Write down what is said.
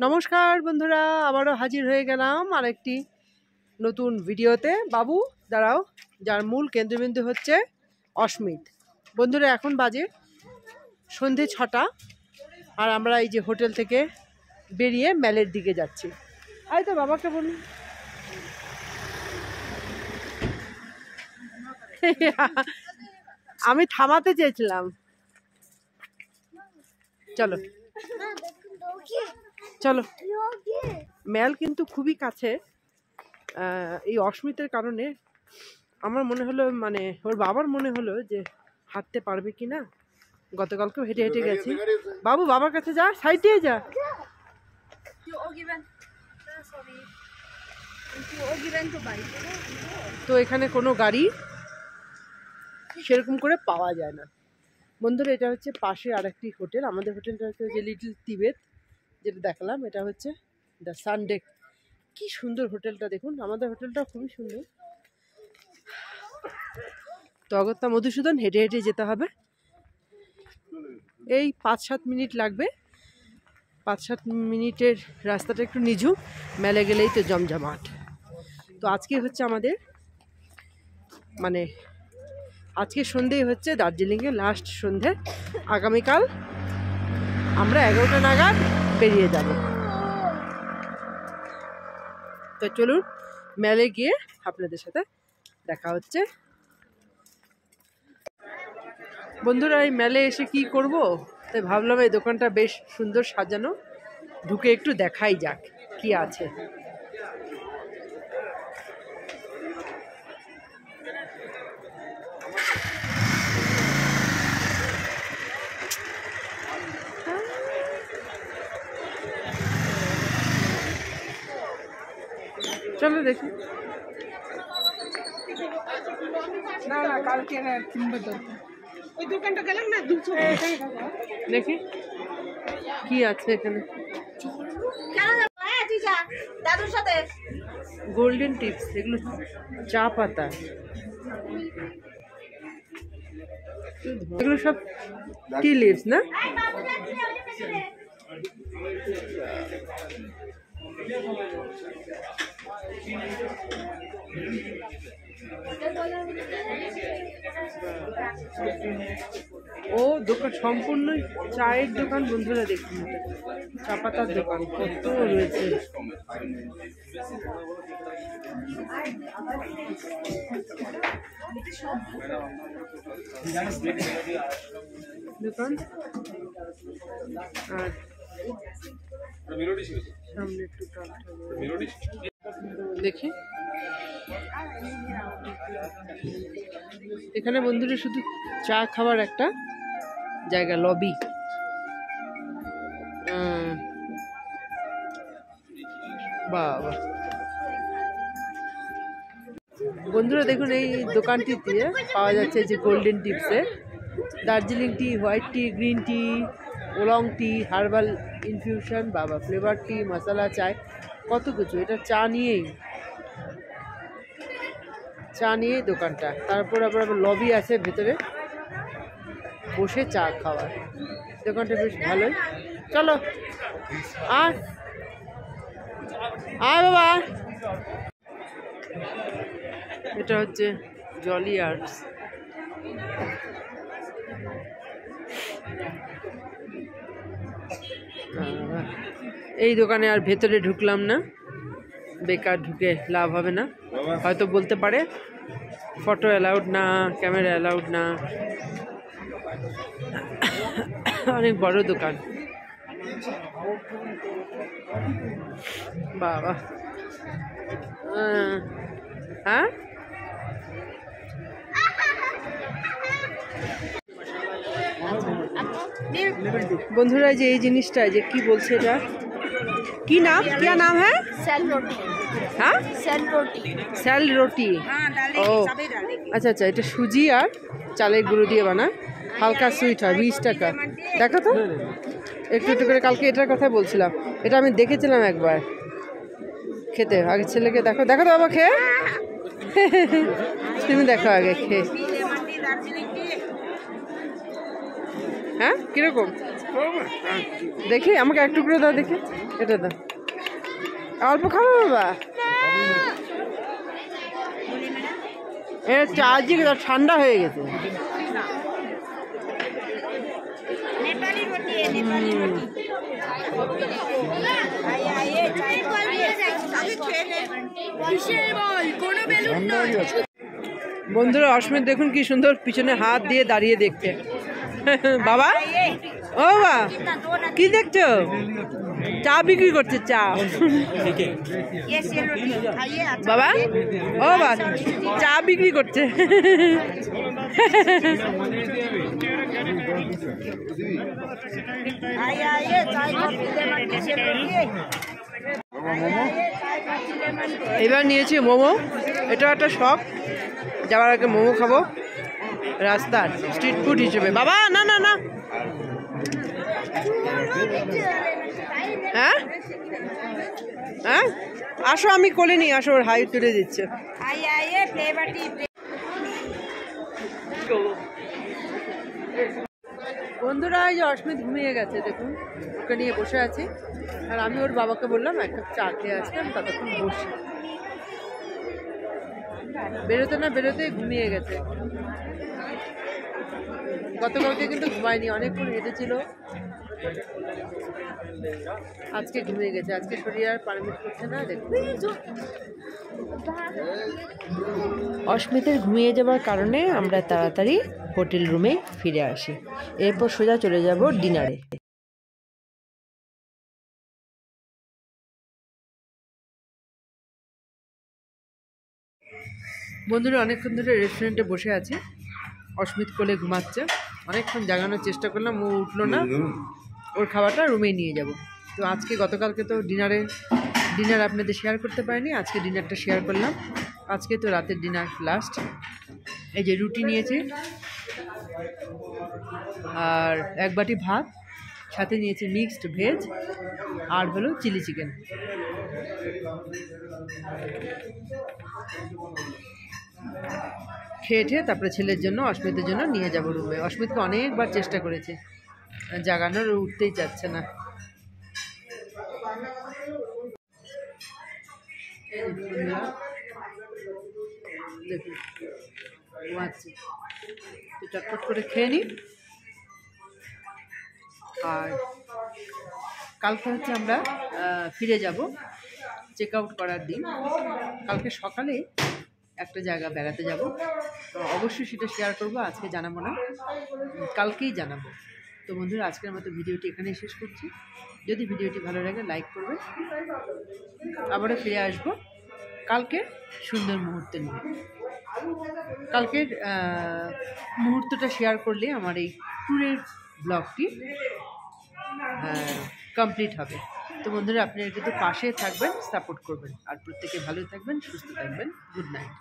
নমস্কার বন্ধুরা, আবারও হাজির হয়ে গেলাম আরেকটি নতুন ভিডিওতে। বাবু দাঁড়াও, যার মূল কেন্দ্রবিন্দু হচ্ছে অস্মিত। বন্ধুরা এখন বাজে সন্ধে 6টা, আর আমরা এই যে হোটেল থেকে বেরিয়ে মেলের দিকে যাচ্ছি। আয় তো বাবাকে বলুন। আমি থামাতে চেয়েছিলাম। চলো চলো, মেল কিন্তু খুবই কাছে। এই অস্মিতের কারণে আমার মনে হলো, মানে ওর বাবার মনে হলো যে হাঁটতে পারবে কি না। গতকালকেও হেঁটে হেঁটে গেছি। বাবু বাবার কাছে যা, সাইড দিয়ে যা। তো এখানে কোনো গাড়ি সেরকম করে পাওয়া যায় না বন্ধুরা। এটা হচ্ছে পাশে আরেকটি হোটেল। আমাদের হোটেলটা হচ্ছে যে লিটল তিবেত, যেটা দেখালাম। এটা হচ্ছে দ্য সানডে। কি সুন্দর হোটেলটা দেখুন, আমাদের হোটেলটা খুবই সুন্দর। তো অগত্যা মধুসূদন হেঁটে হেঁটে যেতে হবে। এই 5-7 মিনিট লাগবে। 5-7 মিনিটের রাস্তাটা একটু নিঝুম, মেলে গেলেই তো জমজমাট। তো আজকে হচ্ছে আমাদের, মানে আজকে সন্ধেই হচ্ছে দার্জিলিংয়ে লাস্ট সন্ধে। আগামীকাল আমরা 11টা নাগাদ বেরিয়ে যাব। তো চলুন মেলে গিয়ে আপনাদের সাথে দেখা হচ্ছে। বন্ধুরা এই মেলে এসে কি করব, তাই ভাবলাম এই দোকানটা বেশ সুন্দর সাজানো, ঢুকে একটু দেখাই যাক কি আছে। চলো দেখি। না না, কালকে ওই দোকানটা গেলাম না, দেখি কি আছে এখানে। গোল্ডেন টিপস, এগুলো চা পাতা, এগুলো সব টি লিভস না। ও দোকান সম্পূর্ণ চায়ের দোকান বন্ধুরা, দেখুন চা পাতার দোকান কত রয়েছে। দোকান আর সামনে একটু দেখি। এখানে বন্ধুরা শুধু চা খাওয়ার একটা জায়গা, লবি। বাবা বন্ধুরা দেখুন, এই দোকানটি দিয়ে পাওয়া যাচ্ছে যে গোল্ডেন টিপসে দার্জিলিং টি, হোয়াইট টি, গ্রিন টি, ওলং টি, হার্বাল ইনফিউশন, বাবা ফ্লেভার টি, মশলা চায়, কত কিছু। এটা চা নিয়েই দোকানটা। তারপর আবার লবি আছে ভেতরে, বসে চা খাওয়ার। দোকানটা বেশ ভালোই। চলো আয় বাবা। এটা হচ্ছে জলি আর্টস। এই দোকানে আর ভেতরে ঢুকলাম না, বেকার ঢুকে লাভ হবে না। হয়তো বলতে পারে ফটো অ্যালাউড না, ক্যামেরা অ্যালাউড না। অনেক বড় দোকান বাবা। হ্যাঁ বন্ধুরা, যে এই জিনিসটা যে কি বলছে, এটা কি নাম, কি নাম হ্যাঁ? সেল রুটি। হ্যাঁ সেল রুটি। ও আচ্ছা আচ্ছা, এটা সুজি আর চালের গুঁড়ো দিয়ে বানায়, হালকা সুইট হয়, 20 টাকা। দেখো তো একটু একটু করে। কালকে এটার কথা বলছিলাম, এটা আমি দেখেছিলাম একবার খেতে। আগে ছেলেকে দেখো, দেখো তো বাবা খেয়ে। তুমি দেখো আগে খেয়ে। হ্যাঁ কিরকম? দেখি আমাকে এক টুকরো দাও দেখি, এটা দাও। অল্প খাবো বাবা, চা দিয়ে ঠান্ডা হয়ে গেছে। বন্ধুরা অস্মিত দেখুন কি সুন্দর পিছনে হাত দিয়ে দাঁড়িয়ে দেখতে। বাবা, ও বাবা কি দেখছো? চা বিক্রি করছে, চা। বাবা, ও বাবা চা বিক্রি করছে। এবার নিয়েছি মোমো, এটা একটা শখ, যাওয়ার আগে মোমো খাবো রাস্তার স্ট্রিট ফুড হিসেবে। বাবা না না না, হ্যাঁ হ্যাঁ আসো, আমি কোলে নিয়ে আসো, ওর হাই তুলে দিচ্ছে। বন্ধুরা এই যে অস্মিত ঘুমিয়ে গেছে, দেখুন ওকে নিয়ে বসে আছি, আর আমি ওর বাবাকে বললাম এক কাপ চা খেয়ে আসলাম, ততক্ষণ বসি। বেরোতে না বেরোতেই ঘুমিয়ে গেছে। গতকালকে কিন্তু ঘুমায়নি, অনেকক্ষণ হেঁটেছিল, আজকে ঘুমিয়ে গেছে। আজকে শরীর আর পারমিট করছে না। দেখুন অস্মিতের ঘুমিয়ে যাওয়ার কারণে আমরা তাড়াতাড়ি হোটেল রুমে ফিরে আসি, এরপর সোজা চলে যাব ডিনারে। বন্ধুরা অনেকক্ষণ ধরে রেস্টুরেন্টে বসে আছি, অস্মিত কোলে ঘুমাচ্ছে, অনেকক্ষণ জাগানোর চেষ্টা করলাম, ও উঠলো না। ওর খাবারটা রুমে নিয়ে যাব। তো আজকে গতকালকে তো ডিনার আপনাদের শেয়ার করতে পারিনি, আজকে ডিনারটা শেয়ার করলাম। আজকে তো রাতের ডিনার লাস্ট। এই যে রুটি নিয়েছি আর এক বাটি ভাত, সাথে নিয়েছি মিক্সড ভেজ আর হলো চিলি চিকেন। খেয়ে তারপরে ছেলের জন্য, অস্মিতের জন্য নিয়ে যাব রুমে। অস্মিতকে অনেকবার চেষ্টা করেছে জাগানোর, উঠতেই চাচ্ছে না। দেখুন ঘুমাচ্ছে, চটপট করে খেয়ে নিই। আর কালকে হচ্ছে আমরা ফিরে যাব, চেক আউট করার দিন। কালকে সকালে একটা জায়গা বেড়াতে যাব, তো অবশ্যই সেটা শেয়ার করব, আজকে জানাবো না, কালকেই জানাবো। তো বন্ধুরা আজকের মতো ভিডিওটি এখানেই শেষ করছি। যদি ভিডিওটি ভালো লাগে লাইক করবে, আবারও ফিরে আসবো কালকে সুন্দর মুহূর্তে নিয়ে। কালকের মুহূর্তটা শেয়ার করলে আমার এই ট্যুরের ব্লগটি কমপ্লিট হবে। তো বন্ধুরা আপনারা কিন্তু পাশে থাকবেন, সাপোর্ট করবেন, আর প্রত্যেকে ভালো থাকবেন, সুস্থ থাকবেন। Good night.